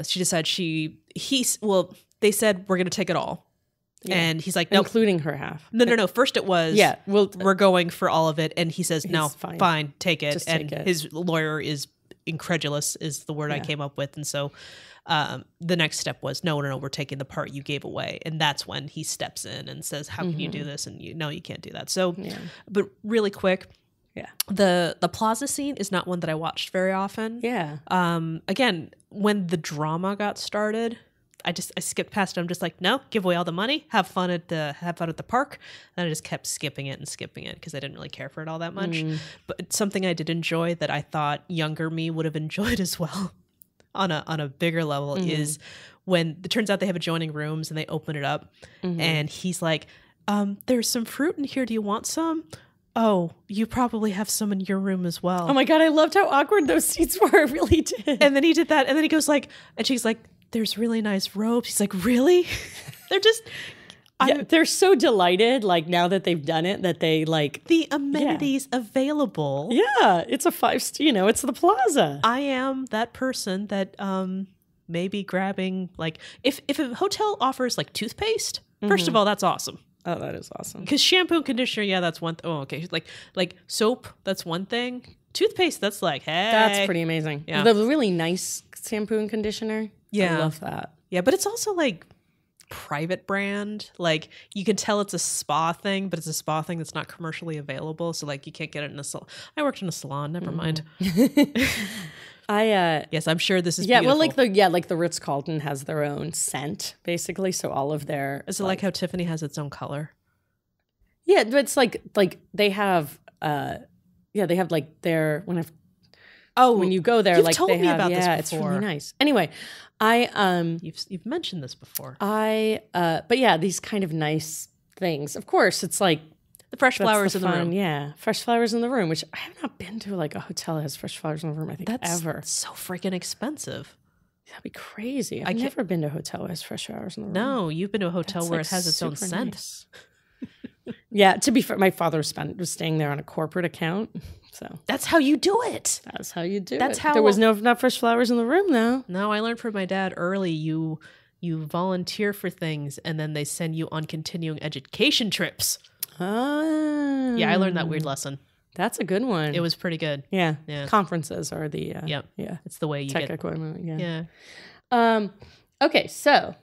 she decides they said we're going to take it all. Yeah. And he's like, no, including her half. No. First it was, we're going for all of it. And he says, no, fine, take it. His lawyer is incredulous, is the word I came up with. And so the next step was, no, we're taking the part you gave away. And that's when he steps in and says, how can you do this? And you can't do that. So, but really quick. Yeah. The plaza scene is not one that I watched very often. Yeah. Again, when the drama got started, I skipped past it. I'm just like, no, give away all the money, have fun at the park. And I just kept skipping it because I didn't really care for it all that much. But it's something I did enjoy that I thought younger me would have enjoyed as well on a bigger level is when it turns out they have adjoining rooms and they open it up and he's like, there's some fruit in here. Do you want some? Oh, you probably have some in your room as well. Oh my God, I loved how awkward those seats were. I really did. And then he did that. And then he goes like, and she's like, there's really nice robes. He's like, really? They're just... they're so delighted, like, now that they've done it, that they, like... The amenities available. Yeah, it's a it's the plaza. I am that person that maybe grabbing, like... If a hotel offers, like, toothpaste, first of all, that's awesome. Oh, that is awesome. Because shampoo and conditioner, that's one... okay. Like soap, that's one thing. Toothpaste, that's like, hey... That's pretty amazing. Yeah. The really nice shampoo and conditioner. Yeah. I love that. Yeah, but it's also like private brand. Like you can tell it's a spa thing, but it's a spa thing that's not commercially available. So like you can't get it in a salon. I worked in a salon, never mind. Yes, I'm sure this is beautiful. Well, like the Ritz-Carlton has their own scent, basically. So all of their... Is it like how Tiffany has its own color? Yeah, but it's like they have they have like their when you go there, you've like told they me have, about this before. It's really nice. Anyway, you've mentioned this before. But yeah, these kind of nice things. Of course, it's like the fresh flowers in the room. Yeah, fresh flowers in the room, which I have not been to like a hotel that has fresh flowers in the room. I think ever. That's so freaking expensive. That'd be crazy. I've never been to a hotel that has fresh flowers in the room. No, you've been to a hotel where it has its own scent. Nice. Yeah, to be fair, my father was staying there on a corporate account, so that's how you do it. That's how you do That's it. how There was not fresh flowers in the room, though. No, I learned from my dad early. You volunteer for things, and then they send you on continuing education trips. Oh. Yeah, I learned that weird lesson. That's a good one. It was pretty good. Yeah. Conferences are the yeah. It's the way you tech get equipment. Yeah. Okay, so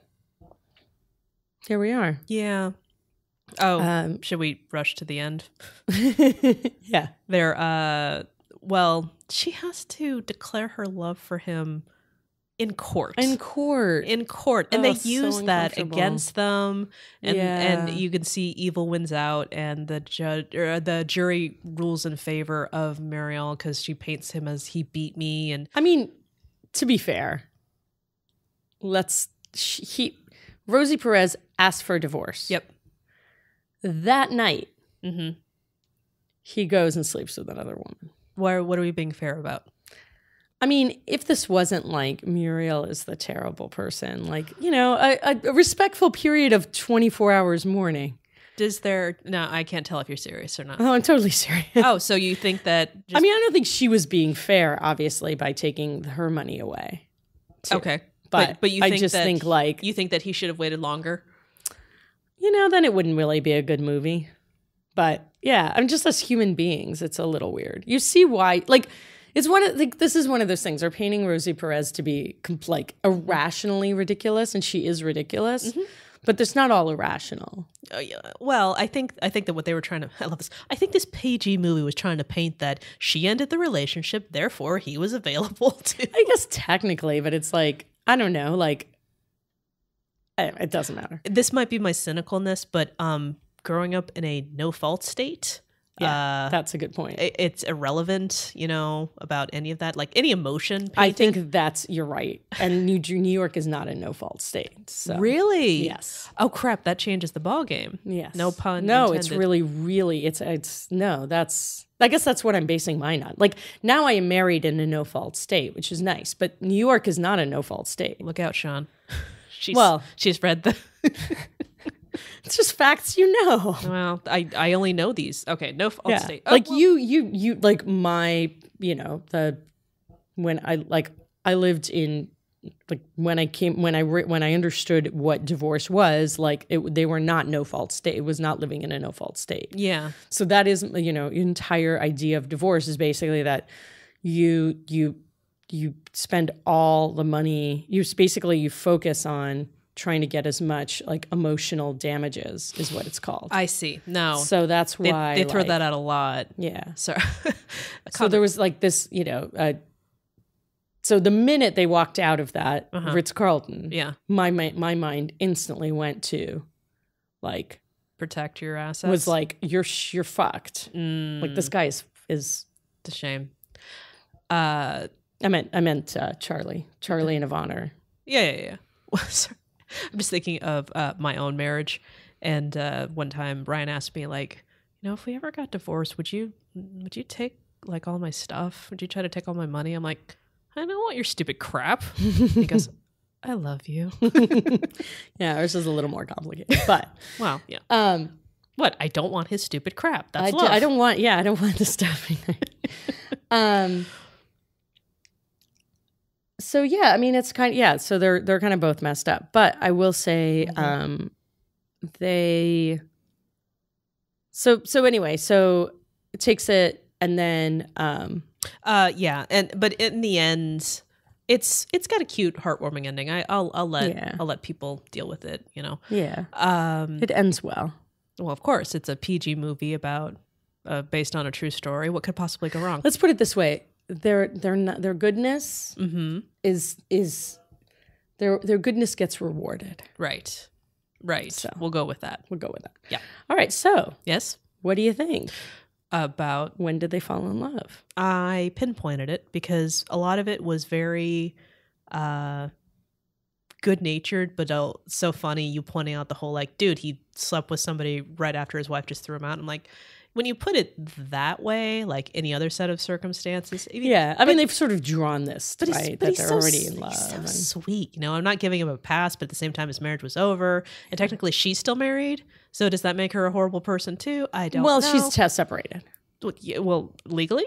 here we are. Yeah. Oh, should we rush to the end? Yeah. Well, she has to declare her love for him in court. In court. And they so use that uncomfortable. against them. And you can see evil wins out, and the jury rules in favor of Muriel because she paints him as he beat me. And I mean, to be fair, Rosie Perez asked for a divorce. Yep. That night, he goes and sleeps with another woman. What are we being fair about? I mean, if this wasn't like Muriel is the terrible person, like, you know, a respectful period of 24 hours mourning. No, I can't tell if you're serious or not. Oh, I'm totally serious. Oh, so you think that... I mean, I don't think she was being fair, obviously, by taking her money away. Too. Okay. But you I think just think like... You think that he should have waited longer? You know, then it wouldn't really be a good movie. But yeah, I'm just as human beings, it's a little weird. You see why, like, this is one of those things. They're painting Rosie Perez to be like irrationally ridiculous, and she is ridiculous. But it's not all irrational. Oh, yeah. Well, I think that what they were trying to... I love this. I think this PG movie was trying to paint that she ended the relationship, therefore he was available to... I guess technically, but it's like, I don't know, like, it doesn't matter. This might be my cynicalness, but growing up in a no-fault state... Yeah, that's a good point. It's irrelevant, you know, about any of that, like any emotion painted. I think you're right. And New York is not a no-fault state. So. Really? Yes. Oh, crap. That changes the ball game. Yes. No pun No, intended. it's really, I guess that's what I'm basing mine on. Like, now I am married in a no-fault state, which is nice. But New York is not a no-fault state. Look out, Sean. She's read the... It's just facts, you know. Well, I only know these. Okay, no fault state. Oh, like well. you like my, you know, when I lived in, like, when I understood what divorce was, like, they were not no fault state. It was not living in a no fault state. Yeah. So that is, you know, entire idea of divorce is basically that you spend all the money. You focus on trying to get as much, like, emotional damages is what it's called. I see. No. So that's why they throw that out a lot. Yeah. Sorry. So there was like this, you know, so the minute they walked out of that Ritz-Carlton, my mind instantly went to, like, protect your assets. Was like, you're fucked. Like, this guy is it's a shame. I meant Charlie and Ivana. Yeah. Sorry. I'm just thinking of my own marriage, and one time Ryan asked me, like, you know, if we ever got divorced, would you take, like, all my stuff? Would you try to take all my money? I'm like, I don't want your stupid crap. He goes, I love you. Yeah, ours is a little more complicated, but wow, yeah. What? I don't want his stupid crap. That's love. I don't want the stuff. So yeah, I mean, it's kind of, so they're kind of both messed up, but I will say, so anyway, so it takes it, and then, but in the end, it's got a cute, heartwarming ending. I'll let people deal with it, you know? Yeah. It ends well. Well, of course, it's a PG movie about, based on a true story. What could possibly go wrong? Let's put it this way. Their goodness is their goodness gets rewarded. Right. So we'll go with that. Yeah. All right. So yes, what do you think about when did they fall in love? I pinpointed it because a lot of it was very good-natured, but so funny. You pointing out the whole, like, dude, he slept with somebody right after his wife just threw him out. I'm like, when you put it that way, like any other set of circumstances. I mean, they've sort of drawn this, right? That they're already in love. He's so sweet. You know, I'm not giving him a pass, but at the same time, his marriage was over. And technically, she's still married. So does that make her a horrible person too? I don't know. Well, she's separated. Well, legally?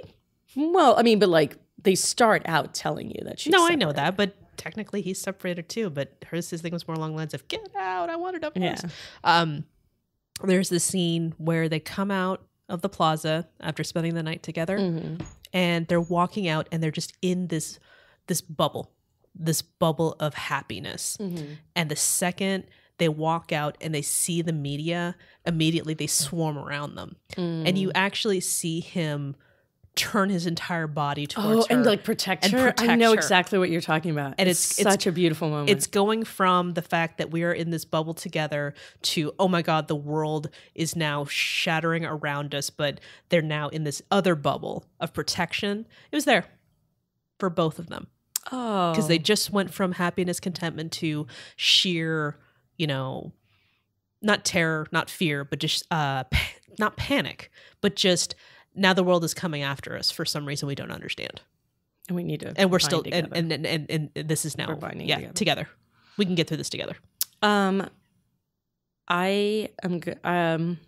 Well, I mean, but, like, they start out telling you that she's separated. I know that, but technically he's separated too. But his thing was more along the lines of, get out, I want a divorce. Yeah. There's this scene where they come out of the plaza after spending the night together, and they're walking out, and they're just in this bubble of happiness. And the second they walk out and they see the media, immediately they swarm around them. And you actually see him turn his entire body towards her. And like protect her. I know exactly what you're talking about. And it's such a beautiful moment. It's going from the fact that we are in this bubble together to, oh my God, the world is now shattering around us, but they're now in this other bubble of protection. It was there for both of them. Oh. Because they just went from happiness, contentment to sheer, not terror, not fear, but just not panic, but just now the world is coming after us for some reason we don't understand. And we need to and we're still and this is now together. We can get through this together. I am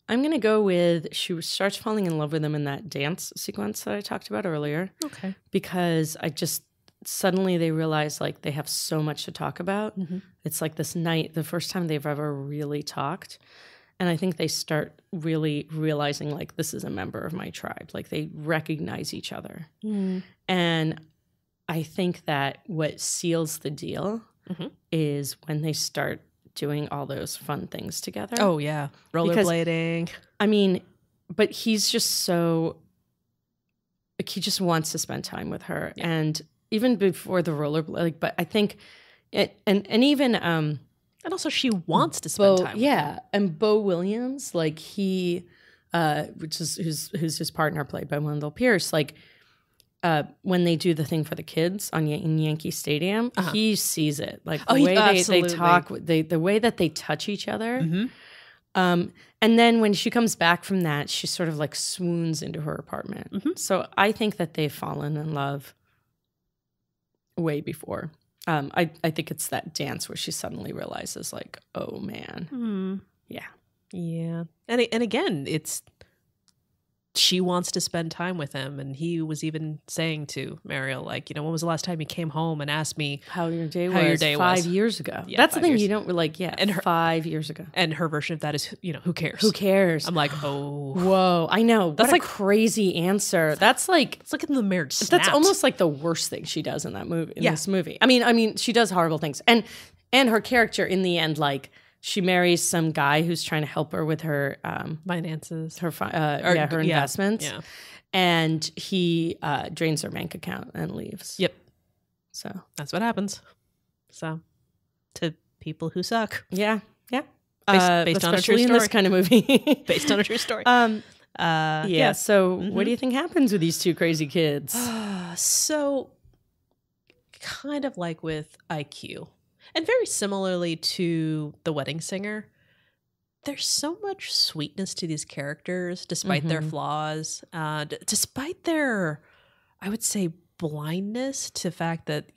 I'm gonna go with she starts falling in love with him in that dance sequence that I talked about earlier. Okay. Because suddenly they realize like they have so much to talk about. Mm-hmm. It's like this night, the first time they've ever really talked. And I think they start really realizing like this is a member of my tribe. Like they recognize each other. Mm. And I think that what seals the deal is when they start doing all those fun things together. Oh, yeah. Rollerblading. I mean, but he's just so, like, he just wants to spend time with her. Yeah. And even before the rollerblade, but I think, and even... and also she wants to spend time with him. And Bo Williams, like he, who's his partner played by Wendell Pierce, like when they do the thing for the kids in Yankee Stadium, he sees it. Like the way they talk, the way that they touch each other. Mm-hmm. And then when she comes back from that, she sort of like swoons into her apartment. Mm-hmm. So I think that they've fallen in love way before. I think it's that dance where she suddenly realizes, like, oh man, yeah. And again, it's she wants to spend time with him, and he was even saying to Mariel, like, when was the last time you came home and asked me how your day was? 5 years ago. Yeah, that's the thing you don't like. Yeah, and 5 years ago. And her version of that is, who cares? Who cares? I'm like, oh, whoa, I know. That's like a crazy answer. That's like it's like in the marriage. That's almost like the worst thing she does in that movie. In this movie, I mean, she does horrible things, and her character in the end, like. She marries some guy who's trying to help her with her finances, her investments, and he drains her bank account and leaves. Yep. So that's what happens. So to people who suck, yeah. Based on a true story. In this kind of movie, based on a true story. Yeah. So what do you think happens with these two crazy kids? So kind of like with IQ. And very similarly to The Wedding Singer, there's so much sweetness to these characters, despite their flaws, despite their, I would say, blindness to the fact that,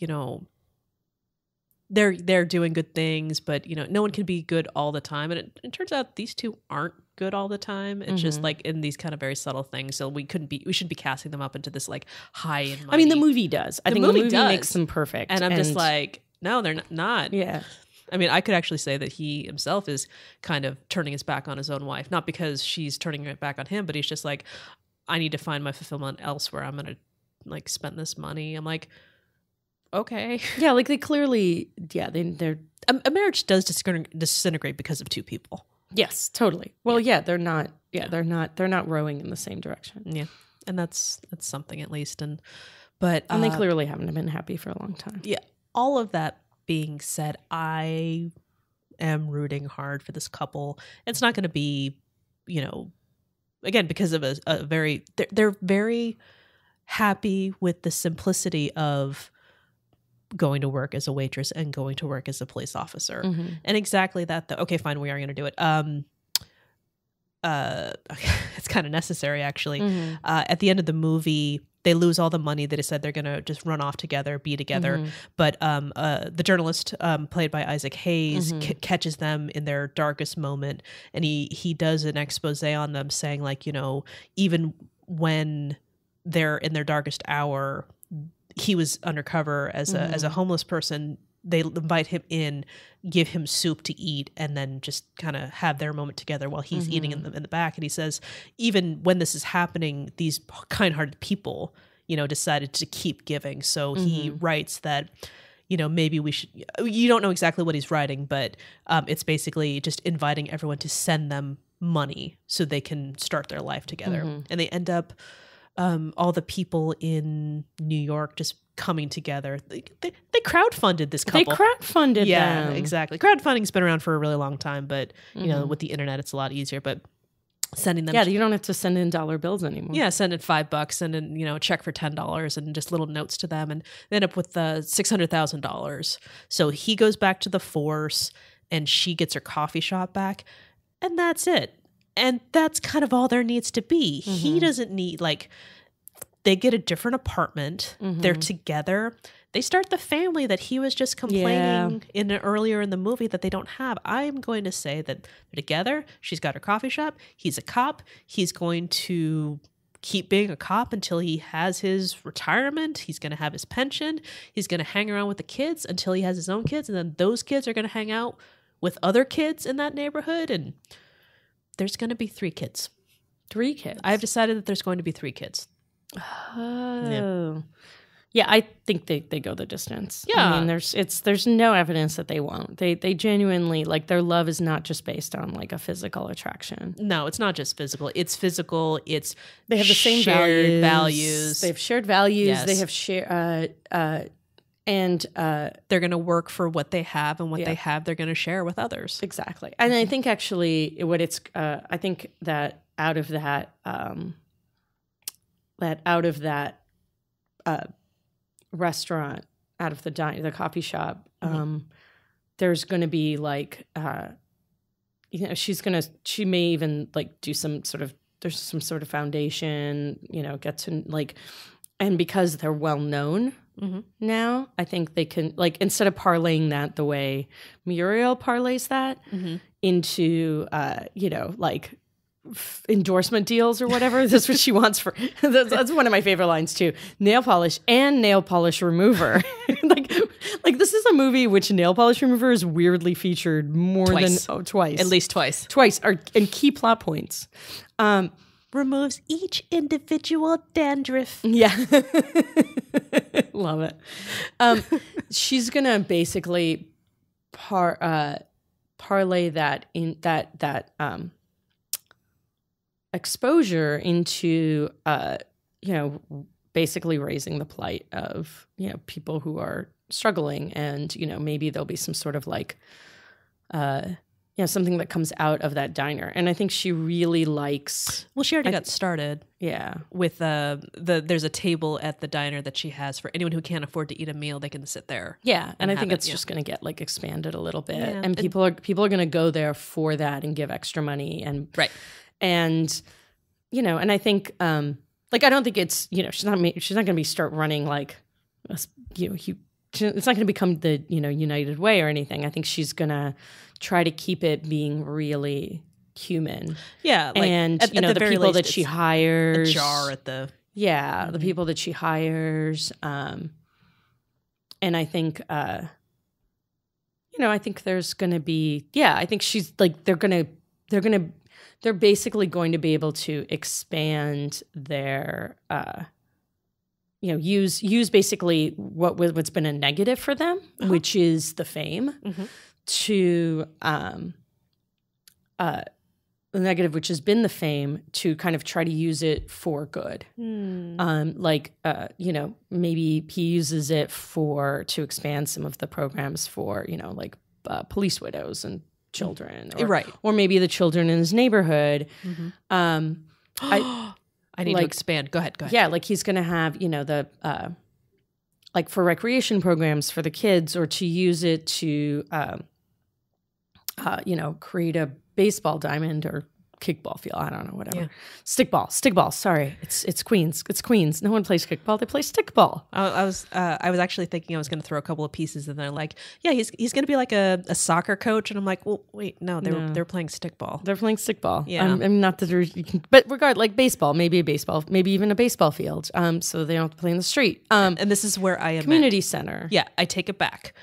they're doing good things, but, no one can be good all the time. And it turns out these two aren't good all the time. It's just like in these kind of very subtle things. So we shouldn't be casting them up into this like high and mighty. I mean, the movie does. I think the movie makes them perfect. And I'm just like... No, they're not. Yeah. I mean, I could actually say that he himself is kind of turning his back on his own wife. Not because she's turning it back on him, but he's just like, I need to find my fulfillment elsewhere. I'm going to like spend this money. I'm like, okay. Yeah, like they clearly, they're... A marriage does disintegrate because of two people. Yes, totally. Well, they're not rowing in the same direction. Yeah. And that's something at least. And they clearly haven't been happy for a long time. Yeah. All of that being said, I am rooting hard for this couple. It's not going to be, again, because of a very, they're very happy with the simplicity of going to work as a waitress and going to work as a police officer. Mm-hmm. And exactly that, okay, fine, we are going to do it. It's kind of necessary, actually. Mm-hmm. At the end of the movie, they lose all the money. They decide they're going to just run off together, be together. Mm-hmm. But the journalist played by Isaac Hayes catches them in their darkest moment. And he does an expose on them saying, like, even when they're in their darkest hour, he was undercover as a homeless person. They invite him in, give him soup to eat, and then just kind of have their moment together while he's eating in the back. And he says, even when this is happening, these kind-hearted people, decided to keep giving. So he writes that, maybe we should, you don't know exactly what he's writing, but it's basically just inviting everyone to send them money so they can start their life together. And they end up, all the people in New York just coming together. They crowdfunded this couple. They crowdfunded Yeah, them. exactly. Crowdfunding's been around for a really long time, but with the internet, it's a lot easier. But sending them, you don't have to send in dollar bills anymore. yeah, send in $5, send in a check for $10, and just little notes to them, and they end up with $600,000. So he goes back to the force, and she gets her coffee shop back, and that's it. And that's kind of all there needs to be. He doesn't need, they get a different apartment. They're together. They start the family that he was just complaining earlier in the movie that they don't have. I'm going to say that they're together. She's got her coffee shop. He's a cop. He's going to keep being a cop until he has his retirement. He's going to have his pension. He's going to hang around with the kids until he has his own kids. And then those kids are going to hang out with other kids in that neighborhood. And there's going to be 3 kids. 3 kids. I've decided that there's going to be 3 kids. Oh. Yeah, I think they go the distance. Yeah. I mean, there's no evidence that they won't. They genuinely, their love is not just based on a physical attraction. No, it's not just physical. It's physical. It's they have the same shared values. They have shared values. Yes. They have they're going to work for what they have, and what they have they're going to share with others. Exactly. And I think actually I think that out of that restaurant, out of the coffee shop, there's going to be she may even do there's some sort of foundation, get to and because they're well known now, I think they can instead of parlaying that the way Muriel parlays that into endorsement deals or whatever. That's what she wants for. That's one of my favorite lines too. Nail polish and nail polish remover. This is a movie which nail polish remover is weirdly featured twice. At least twice. Twice are in key plot points. Removes each individual dandruff. Yeah. Love it. She's gonna basically parlay that in that exposure into basically raising the plight of people who are struggling, and maybe there'll be some sort of something that comes out of that diner. And I think she really likes. Well, she already got started. Yeah, with there's a table at the diner that she has for anyone who can't afford to eat a meal. They can sit there. Yeah, and I think it's just going to get expanded a little bit, and people are going to go there for that and give extra money and right. And and I think I don't think it's she's not going to start running it's not going to become the United Way or anything. I think she's going to try to keep it being really human. Yeah, and at the people least, that she hires, a jar at the the people that she hires, and I think I think there's going to be I think she's they're basically going to be able to expand their use basically what's been a negative for them, which is the fame, to the negative, which has been the fame, to kind of try to use it for good. Maybe he uses it to expand some of the programs for police widows and children, or maybe the children in his neighborhood. I need to expand. Go ahead. Yeah, he's going to have the for recreation programs for the kids, or to use it to create a baseball diamond or kickball field. I don't know, whatever. Yeah. Stickball. Sorry, it's Queens. It's Queens. No one plays kickball. They play stickball. I was actually thinking I was going to throw a couple of pieces, and they're he's going to be like a soccer coach, and I'm like, well, wait, no, they're playing stickball. They're playing stickball. Yeah, I'm not that you can, but baseball, maybe even a baseball field. So they don't have to play in the street. And this is where I am. Community center. Yeah, I take it back.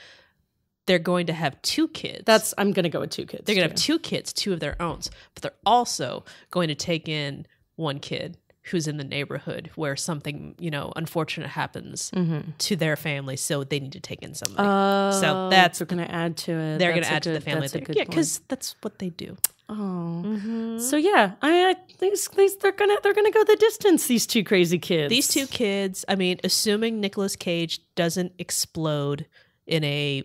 They're going to have 2 kids. I'm going to go with 2 kids. They're going to have 2 kids, 2 of their own, but they're also going to take in one kid who's in the neighborhood where something, unfortunate happens to their family, so they need to take in somebody. So that's they're going to add to it. They're going to add to the family thing. Yeah, because point. that's what they do. Oh, so yeah, I they're gonna go the distance. These two crazy kids. These two kids. I mean, assuming Nicolas Cage doesn't explode in a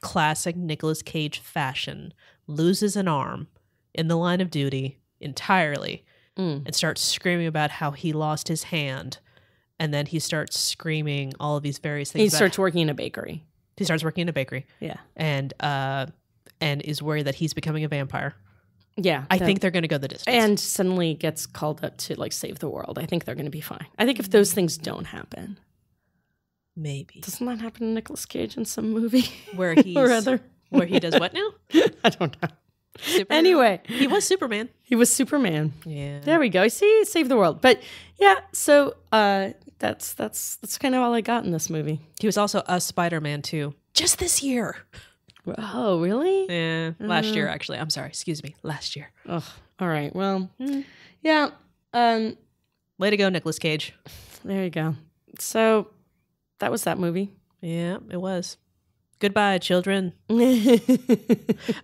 classic Nicolas Cage fashion, loses an arm in the line of duty entirely, and starts screaming about how he lost his hand, and then he starts screaming all of these various things. He starts working in a bakery. He starts working in a bakery. Yeah, and is worried that he's becoming a vampire. Yeah, I think they're going to go the distance. And suddenly gets called up to save the world. I think they're going to be fine. I think if those things don't happen, maybe doesn't that happen to Nicolas Cage in some movie where he's where he does what now? I don't know. Superman? Anyway, he was Superman. He was Superman. Yeah, there we go. See, save the world. But yeah, so that's kind of all I got in this movie. He was also a Spider-Man too, just this year. Oh, really? Yeah, last year, actually. I'm sorry. Excuse me. Last year. Oh, all right. Well, yeah. Way to go, Nicolas Cage. There you go. So that was that movie. Yeah, it was. Goodbye, children.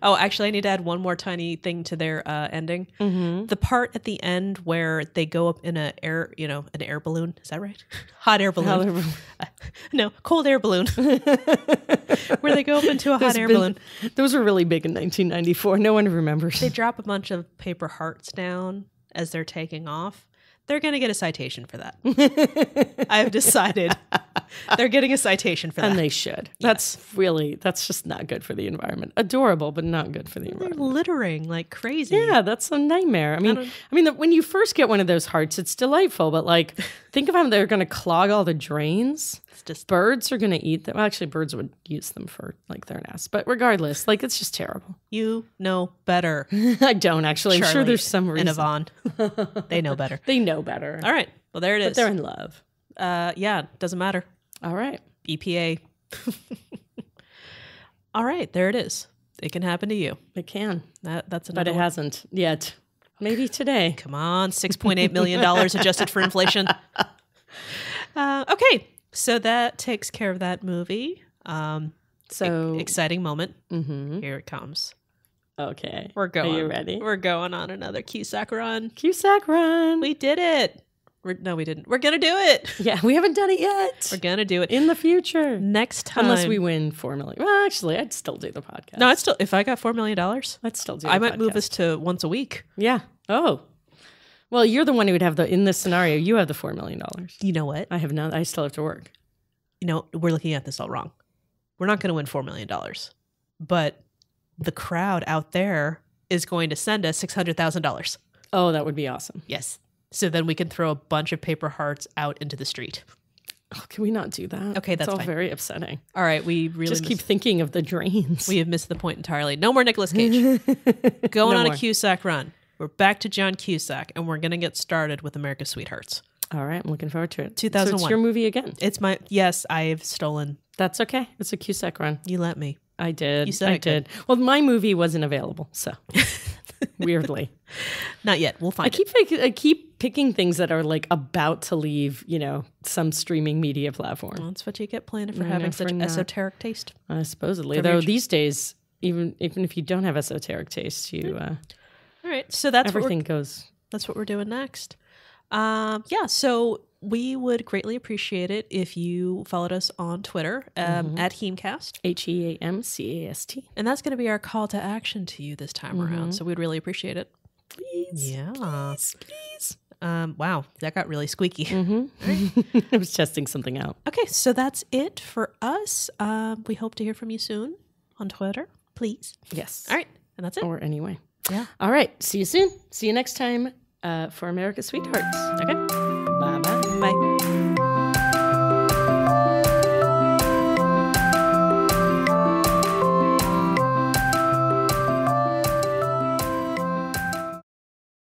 Oh, actually, I need to add one more tiny thing to their ending. The part at the end where they go up in an air balloon. Is that right? Hot air balloon. No, cold air balloon. Where they go up into a hot air balloon. Those were really big in 1994. No one remembers. They drop a bunch of paper hearts down as they're taking off. They're going to get a citation for that. I've decided they're getting a citation for that. And they should. That's just not good for the environment. Adorable, but not good for the environment. They're littering like crazy. Yeah, that's a nightmare. I mean, when you first get one of those hearts, it's delightful, but think of how they're going to clog all the drains. It's just birds are going to eat them. Well, actually, birds would use them for their nests. But regardless, it's just terrible. You know better. I don't actually. Charlie I'm sure there's some reason. And Yvonne. They know better. They know better. All right. Well, there it is. But they're in love. Yeah, doesn't matter. All right. EPA. All right, there it is. It can happen to you. It can. That's another But it one. hasn't yet. Maybe today. Come on, $6.8 million adjusted for inflation. Okay, so that takes care of that movie. Exciting moment. Mm-hmm. Here it comes. Okay. We're going. Are you ready? We're going on another Cusack run. Cusack run. We did it. No, we didn't. We're going to do it. Yeah, we haven't done it yet. We're going to do it. In the future. Next time. Unless we win $4 million. Well, actually, I'd still do the podcast. No, if I got $4 million, I'd still do the podcast. I might move us to once a week. Yeah. Oh. Well, you're the one who would have in this scenario, you have the $4 million. You know what? I still have to work. We're looking at this all wrong. We're not going to win $4 million. But the crowd out there is going to send us $600,000. Oh, that would be awesome. Yes. So then we can throw a bunch of paper hearts out into the street. Oh, can we not do that? Okay, that's all fine. Very upsetting. All right, we really just keep thinking of the drains. We have missed the point entirely. No more Nicolas Cage. Going on a Cusack run. We're back to John Cusack, and we're going to get started with America's Sweethearts. All right, I'm looking forward to it. 2001. So it's your movie again. Yes, I've stolen. That's okay. It's a Cusack run. You let me. I did. You said I did. Well, my movie wasn't available, so weirdly. Not yet. We'll find it. I keep picking things that are about to leave, some streaming media platform. Well, that's what you get planning for having such esoteric taste. Supposedly, though these days, even if you don't have esoteric taste, you. All right, so that's everything goes. That's what we're doing next. So we would greatly appreciate it if you followed us on Twitter at HEAMCast. HEAMCAST. And that's going to be our call to action to you this time around. So we'd really appreciate it. Please. Yeah. Please. Wow, that got really squeaky. Mm-hmm. I was testing something out. Okay, so that's it for us. We hope to hear from you soon on Twitter, please. Yes. All right, and that's it. Or anyway. Yeah. All right. See you soon. See you next time for America's Sweethearts. Okay. Bye-bye. Bye.